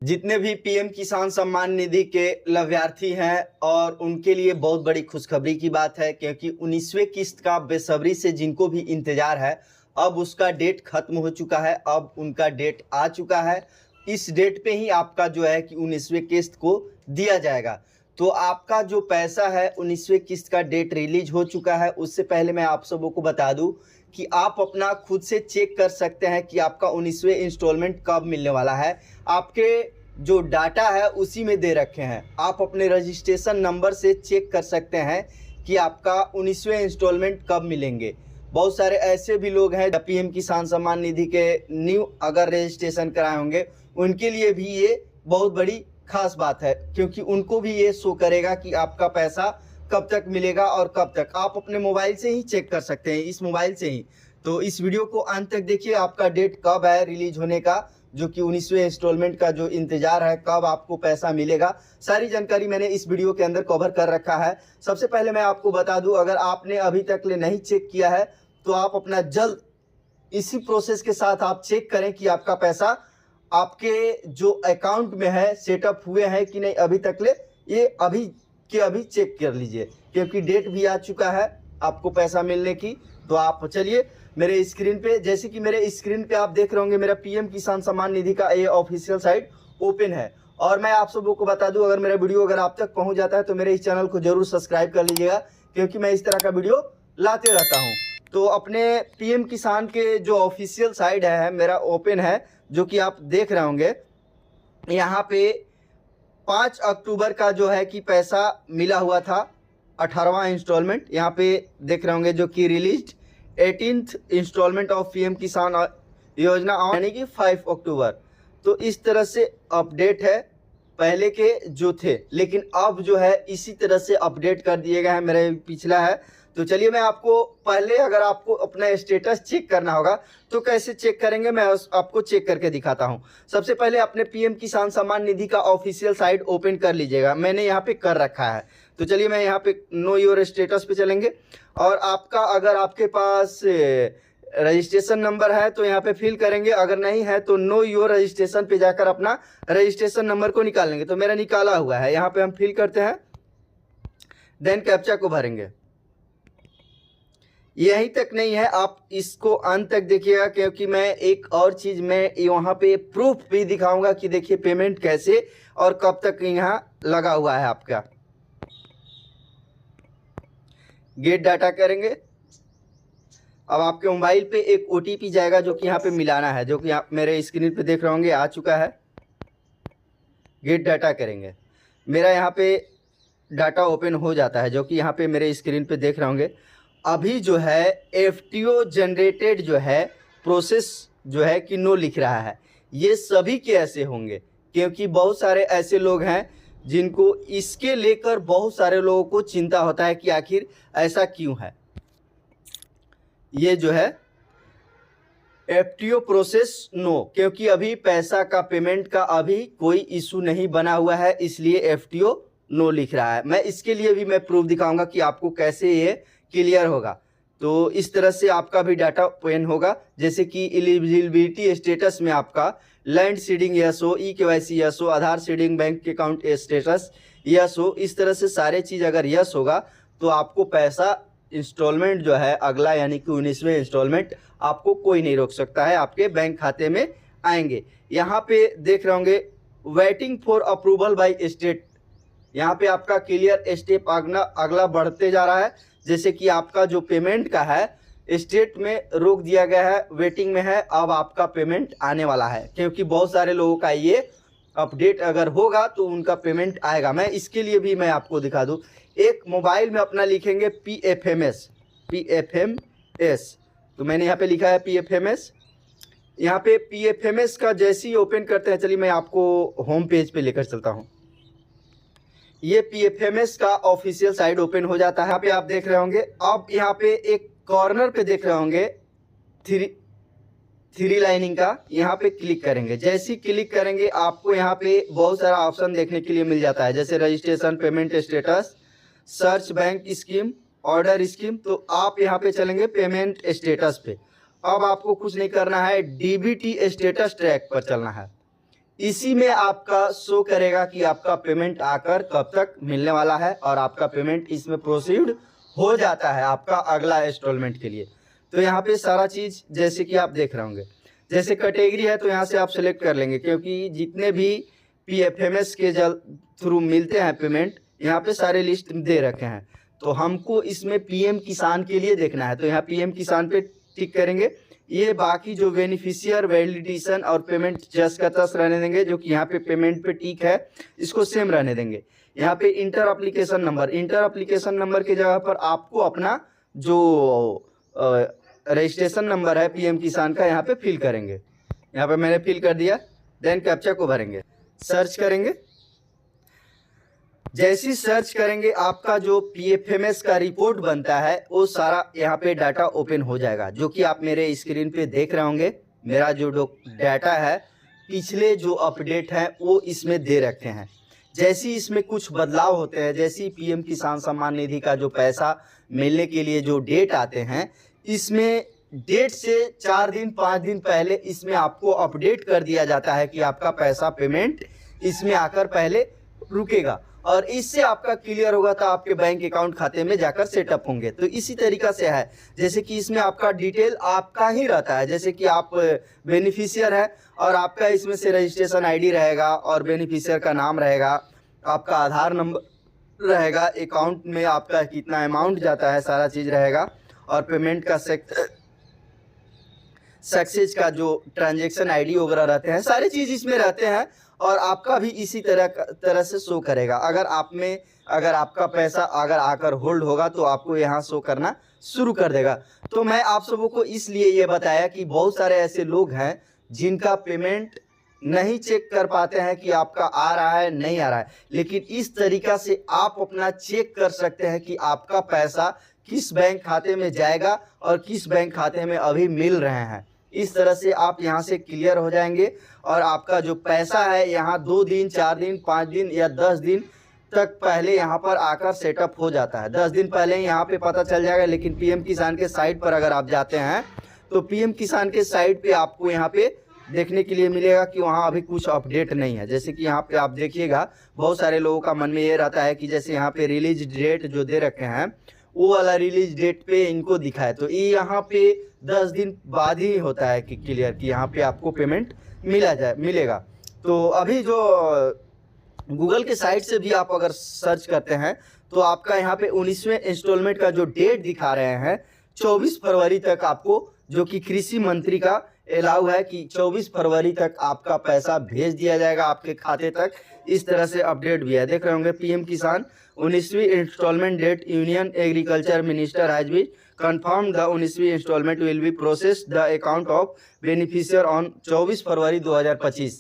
जितने भी पीएम किसान सम्मान निधि के लाभार्थी हैं और उनके लिए बहुत बड़ी खुशखबरी की बात है, क्योंकि 19वें किस्त का बेसब्री से जिनको भी इंतजार है, अब उसका डेट खत्म हो चुका है। अब उनका डेट आ चुका है। इस डेट पे ही आपका जो है कि 19वें किस्त को दिया जाएगा। तो आपका जो पैसा है 19वें किस्त का डेट रिलीज हो चुका है। उससे पहले मैं आप सबों को बता दूं कि आप अपना खुद से चेक कर सकते हैं कि आपका 19वें इंस्टॉलमेंट कब मिलने वाला है। आपके जो डाटा है उसी में दे रखे हैं। आप अपने रजिस्ट्रेशन नंबर से चेक कर सकते हैं कि आपका 19वें इंस्टॉलमेंट कब मिलेंगे। बहुत सारे ऐसे भी लोग हैं पीएम किसान सम्मान निधि के न्यू अगर रजिस्ट्रेशन कराए होंगे, उनके लिए भी ये बहुत बड़ी खास बात है, क्योंकि उनको भी ये शो करेगा कि आपका पैसा कब तक मिलेगा और कब तक। आप अपने मोबाइल से ही चेक कर सकते हैं, इस मोबाइल से ही। तो इस वीडियो को अंत तक देखिए, आपका डेट कब है रिलीज होने का, जो कि 19वें इंस्टॉलमेंट का जो इंतजार है, कब आपको पैसा मिलेगा, सारी जानकारी मैंने इस वीडियो के अंदर कवर कर रखा है। सबसे पहले मैं आपको बता दूं, अगर आपने अभी तक नहीं चेक किया है तो आप अपना जल्द इसी प्रोसेस के साथ आप चेक करें कि आपका पैसा आपके जो अकाउंट में है सेटअप हुए हैं कि नहीं अभी तक ये अभी के अभी चेक कर लीजिए, क्योंकि डेट भी आ चुका है आपको पैसा मिलने की। तो आप चलिए मेरे स्क्रीन पे, जैसे कि मेरे स्क्रीन पे आप देख रहे होंगे, मेरा पीएम किसान सम्मान निधि का ये ऑफिशियल साइट ओपन है। और मैं आप सबों को बता दूं, अगर मेरा वीडियो अगर आप तक पहुंच जाता है तो मेरे इस चैनल को जरूर सब्सक्राइब कर लीजिएगा, क्योंकि मैं इस तरह का वीडियो लाते रहता हूँ। तो अपने पीएम किसान के जो ऑफिशियल साइट है मेरा ओपन है, जो कि आप देख रहे होंगे। यहाँ पे 5 अक्टूबर का जो है कि पैसा मिला हुआ था, 18वां इंस्टॉलमेंट यहाँ पे देख रहे होंगे, जो कि release 18th instalment of PM किसान योजना यानी कि 5 अक्टूबर। तो इस तरह से अपडेट है पहले के जो थे, लेकिन अब जो है इसी तरह से अपडेट कर दिए गए हैं। मेरे पिछला है। तो चलिए मैं आपको पहले, अगर आपको अपना स्टेटस चेक करना होगा तो कैसे चेक करेंगे, मैं आपको चेक करके दिखाता हूं। सबसे पहले अपने पीएम किसान सम्मान निधि का ऑफिशियल साइट ओपन कर लीजिएगा। मैंने यहाँ पे कर रखा है। तो चलिए मैं यहाँ पे नो योर स्टेटस पे चलेंगे, और आपका अगर आपके पास रजिस्ट्रेशन नंबर है तो यहाँ पे फिल करेंगे, अगर नहीं है तो नो योर रजिस्ट्रेशन पे जाकर अपना रजिस्ट्रेशन नंबर को निकाल लेंगे। तो मेरा निकाला हुआ है, यहाँ पे हम फिल करते हैं, देन कैप्चा को भरेंगे। यहीं तक नहीं है, आप इसको अंत तक देखिएगा, क्योंकि मैं एक और चीज मैं यहाँ पे प्रूफ भी दिखाऊंगा कि देखिए पेमेंट कैसे और कब तक यहाँ लगा हुआ है आपका। गेट डाटा करेंगे। अब आपके मोबाइल पे एक ओटीपी जाएगा, जो कि यहाँ पे मिलाना है, जो कि आप मेरे स्क्रीन पे देख रहे होंगे आ चुका है। गेट डाटा करेंगे, मेरा यहाँ पे डाटा ओपन हो जाता है, जो कि यहाँ पे मेरे स्क्रीन पे देख रहे होंगे। अभी जो है एफटीओ जनरेटेड जो है प्रोसेस जो है कि नो लिख रहा है। ये सभी के ऐसे होंगे, क्योंकि बहुत सारे ऐसे लोग हैं जिनको इसके लेकर बहुत सारे लोगों को चिंता होता है कि आखिर ऐसा क्यों है। ये जो है एफटीओ प्रोसेस नो, क्योंकि अभी पैसा का पेमेंट का अभी कोई इशू नहीं बना हुआ है, इसलिए एफटीओ नो लिख रहा है। मैं इसके लिए भी मैं प्रूफ दिखाऊंगा कि आपको कैसे ये क्लियर होगा। तो इस तरह से आपका भी डाटा ओपन होगा, जैसे कि एलिजिबिलिटी स्टेटस में आपका लैंड सीडिंग यस हो, ई केवाईसी यस हो, Aadhaar seeding, bank account status yes हो। इस तरह से सारे चीज़ अगर यस होगा तो आपको पैसा इंस्टॉलमेंट जो है अगला, यानी कि 19वें इंस्टॉलमेंट, आपको कोई नहीं रोक सकता है, आपके बैंक खाते में आएंगे। यहाँ पे देख रहे होंगे waiting for approval by state, यहाँ पे आपका क्लियर स्टेप अगला बढ़ते जा रहा है। जैसे कि आपका जो पेमेंट का है स्टेट में रोक दिया गया है, वेटिंग में है, अब आपका पेमेंट आने वाला है, क्योंकि बहुत सारे लोगों का ये अपडेट अगर होगा तो उनका पेमेंट आएगा। मैं इसके लिए भी मैं आपको दिखा दूं, एक मोबाइल में अपना लिखेंगे PFMS, तो मैंने यहाँ पे लिखा है PFMS। यहाँ पे PFMS का जैसे ही ओपन करते हैं, चलिए मैं आपको होम पेज पे लेकर चलता हूँ। ये PFMS का ऑफिशियल साइट ओपन हो जाता है। यहाँ पे आप देख रहे होंगे, अब यहाँ पे एक कॉर्नर पे देख रहे होंगे थ्री लाइनिंग का, यहाँ पे क्लिक करेंगे। जैसे ही क्लिक करेंगे आपको यहाँ पे बहुत सारा ऑप्शन देखने के लिए मिल जाता है, जैसे registration, payment status, search bank scheme, order scheme. तो आप यहाँ पे चलेंगे पेमेंट स्टेटस पे। अब आपको कुछ नहीं करना है, डीबीटी स्टेटस ट्रैक पर चलना है। इसी में आपका शो करेगा कि आपका पेमेंट आकर कब तक मिलने वाला है, और आपका पेमेंट इसमें प्रोसीड हो जाता है आपका अगला इंस्टॉलमेंट के लिए। तो यहाँ पे सारा चीज जैसे कि आप देख रहे होंगे, जैसे कैटेगरी है तो यहाँ से आप सेलेक्ट कर लेंगे, क्योंकि जितने भी PFMS के थ्रू मिलते हैं पेमेंट, यहाँ पे सारे लिस्ट दे रखे हैं। तो हमको इसमें PM किसान के लिए देखना है, तो यहाँ PM किसान पे टिक करेंगे। ये बाकी जो बेनिफिशियर वैलिडेशन और पेमेंट जस्ट का तस रहने देंगे, जो कि यहाँ पे पेमेंट पे टिक है इसको सेम रहने देंगे। यहाँ पे इंटर एप्लीकेशन नंबर के जगह पर आपको अपना जो रजिस्ट्रेशन नंबर है PM किसान का यहाँ पे फिल करेंगे। यहाँ पे मैंने फिल कर दिया। देन कैप्चा को भरेंगे, सर्च करेंगे। जैसी सर्च करेंगे आपका जो PFMS का रिपोर्ट बनता है वो सारा यहाँ पे डाटा ओपन हो जाएगा, जो कि आप मेरे स्क्रीन पे देख रहे होंगे। मेरा जो डाटा है पिछले जो अपडेट है वो इसमें दे रखे हैं। जैसी इसमें कुछ बदलाव होते हैं, जैसी PM किसान सम्मान निधि का जो पैसा मिलने के लिए जो डेट आते हैं, इसमें डेट से 4 दिन 5 दिन पहले इसमें आपको अपडेट कर दिया जाता है कि आपका पैसा पेमेंट इसमें आकर पहले रुकेगा, और इससे आपका क्लियर होगा तो आपके बैंक अकाउंट खाते में जाकर सेटअप होंगे। तो इसी तरीका से है, जैसे कि इसमें आपका डिटेल आपका ही रहता है, जैसे कि आप बेनिफिशियर है और आपका इसमें से रजिस्ट्रेशन ID रहेगा और बेनिफिशियर का नाम रहेगा, आपका आधार नंबर रहेगा, अकाउंट में आपका कितना अमाउंट जाता है सारा चीज़ रहेगा, और पेमेंट का सक्सेस का जो ट्रांजैक्शन ID वगैरह रहते हैं, सारी चीज़ इसमें रहते हैं, और आपका भी इसी तरह से शो करेगा। अगर आपका पैसा अगर आकर होल्ड होगा तो आपको यहाँ शो करना शुरू कर देगा। तो मैं आप सबों को इसलिए ये बताया कि बहुत सारे ऐसे लोग हैं जिनका पेमेंट नहीं चेक कर पाते हैं कि आपका आ रहा है नहीं आ रहा है, लेकिन इस तरीका से आप अपना चेक कर सकते हैं कि आपका पैसा किस बैंक खाते में जाएगा और किस बैंक खाते में अभी मिल रहे हैं। इस तरह से आप यहाँ से क्लियर हो जाएंगे, और आपका जो पैसा है यहाँ 2 दिन 4 दिन 5 दिन या 10 दिन तक पहले यहाँ पर आकर सेटअप हो जाता है। 10 दिन पहले यहाँ पे पता चल जाएगा, लेकिन PM किसान के साइट पर अगर आप जाते हैं तो PM किसान के साइट पे आपको यहाँ पे देखने के लिए मिलेगा कि वहाँ अभी कुछ अपडेट नहीं है। जैसे कि यहाँ पे आप देखिएगा, बहुत सारे लोगों का मन में ये रहता है कि जैसे यहाँ पे रिलीज डेट जो दे रखे हैं वो वाला रिलीज डेट पे इनको दिखाए, तो ये यहाँ पे 10 दिन बाद ही होता है कि क्लियर कि यहाँ पे आपको पेमेंट मिलेगा। तो अभी जो गूगल के साइट से भी आप अगर सर्च करते हैं तो आपका यहाँ पे 19वें इंस्टॉलमेंट का जो डेट दिखा रहे हैं 24 फरवरी तक आपको, जो कि कृषि मंत्री का अलाउ है कि 24 फरवरी तक आपका पैसा भेज दिया जाएगा आपके खाते तक। इस तरह से अपडेट भी है, देख रहे होंगे PM किसान 19वीं installment date, union agriculture minister has been confirmed the 19वीं installment will be process the account of beneficiar on 24 February 2025।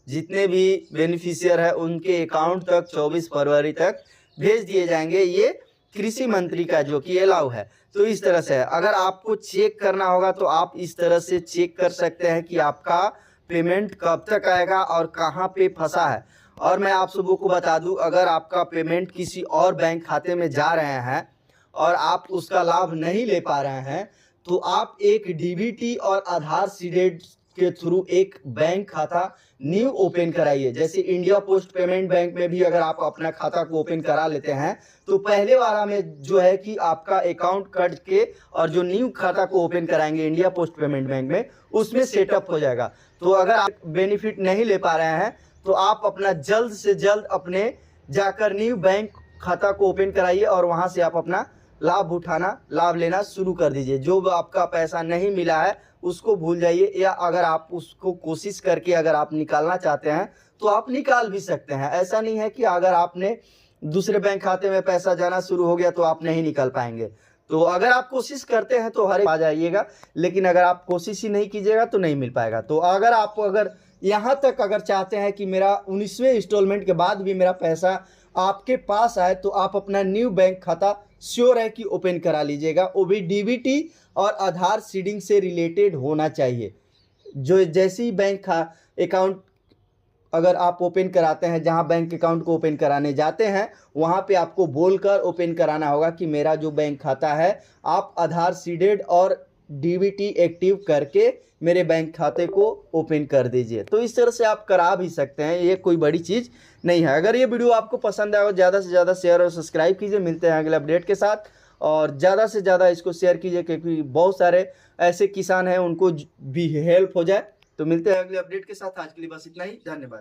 जितने भी बेनिफिशियर है उनके अकाउंट तक 24 फरवरी तक भेज दिए जाएंगे। ये कृषि मंत्री का जो कि अलाउ है। तो इस तरह से है, अगर आपको चेक करना होगा तो आप इस तरह से चेक कर सकते हैं कि आपका पेमेंट कब तक आएगा और कहाँ पे फंसा है। और मैं आप सबों को बता दूं, अगर आपका पेमेंट किसी और बैंक खाते में जा रहे हैं और आप उसका लाभ नहीं ले पा रहे हैं, तो आप एक DBT और आधार सीडेड के थ्रू एक बैंक खाता न्यू ओपन कराइए। जैसे इंडिया पोस्ट पेमेंट बैंक में भी अगर आप अपना खाता को ओपन करा लेते हैं तो पहले वाला में जो है कि आपका अकाउंट कट के और जो न्यू खाता को ओपन कराएंगे इंडिया पोस्ट पेमेंट बैंक में, उसमें सेटअप हो जाएगा। तो अगर आप बेनिफिट नहीं ले पा रहे हैं तो आप अपना जल्द से जल्द अपने जाकर न्यू बैंक खाता को ओपन कराइए और वहां से आप अपना लाभ लेना शुरू कर दीजिए। जो आपका पैसा नहीं मिला है उसको भूल जाइए, या अगर आप उसको कोशिश करके अगर आप निकालना चाहते हैं तो आप निकाल भी सकते हैं। ऐसा नहीं है कि अगर आपने दूसरे बैंक खाते में पैसा जाना शुरू हो गया तो आप नहीं निकाल पाएंगे। तो अगर आप कोशिश करते हैं तो हर एक आ जाइएगा, लेकिन अगर आप कोशिश ही नहीं कीजिएगा तो नहीं मिल पाएगा। तो अगर यहाँ तक अगर चाहते हैं कि मेरा 19वें इंस्टॉलमेंट के बाद भी मेरा पैसा आपके पास आए, तो आप अपना न्यू बैंक खाता श्योर है कि ओपन करा लीजिएगा। वो भी DBT और आधार सीडिंग से रिलेटेड होना चाहिए। जो जैसे ही बैंक अकाउंट अगर आप ओपन कराते हैं, जहां बैंक अकाउंट को ओपन कराने जाते हैं वहां पे आपको बोलकर ओपन कराना होगा कि मेरा जो बैंक खाता है आप आधार सीडेड और DBT एक्टिव करके मेरे बैंक खाते को ओपन कर दीजिए। तो इस तरह से आप करा भी सकते हैं, ये कोई बड़ी चीज़ नहीं है। अगर ये वीडियो आपको पसंद आए, ज़्यादा से ज़्यादा शेयर और सब्सक्राइब कीजिए। मिलते हैं अगले अपडेट के साथ, और ज़्यादा से ज़्यादा इसको शेयर कीजिए, क्योंकि बहुत सारे ऐसे किसान हैं उनको भी हेल्प हो जाए। तो मिलते हैं अगले अपडेट के साथ, आज के लिए बस इतना ही, धन्यवाद।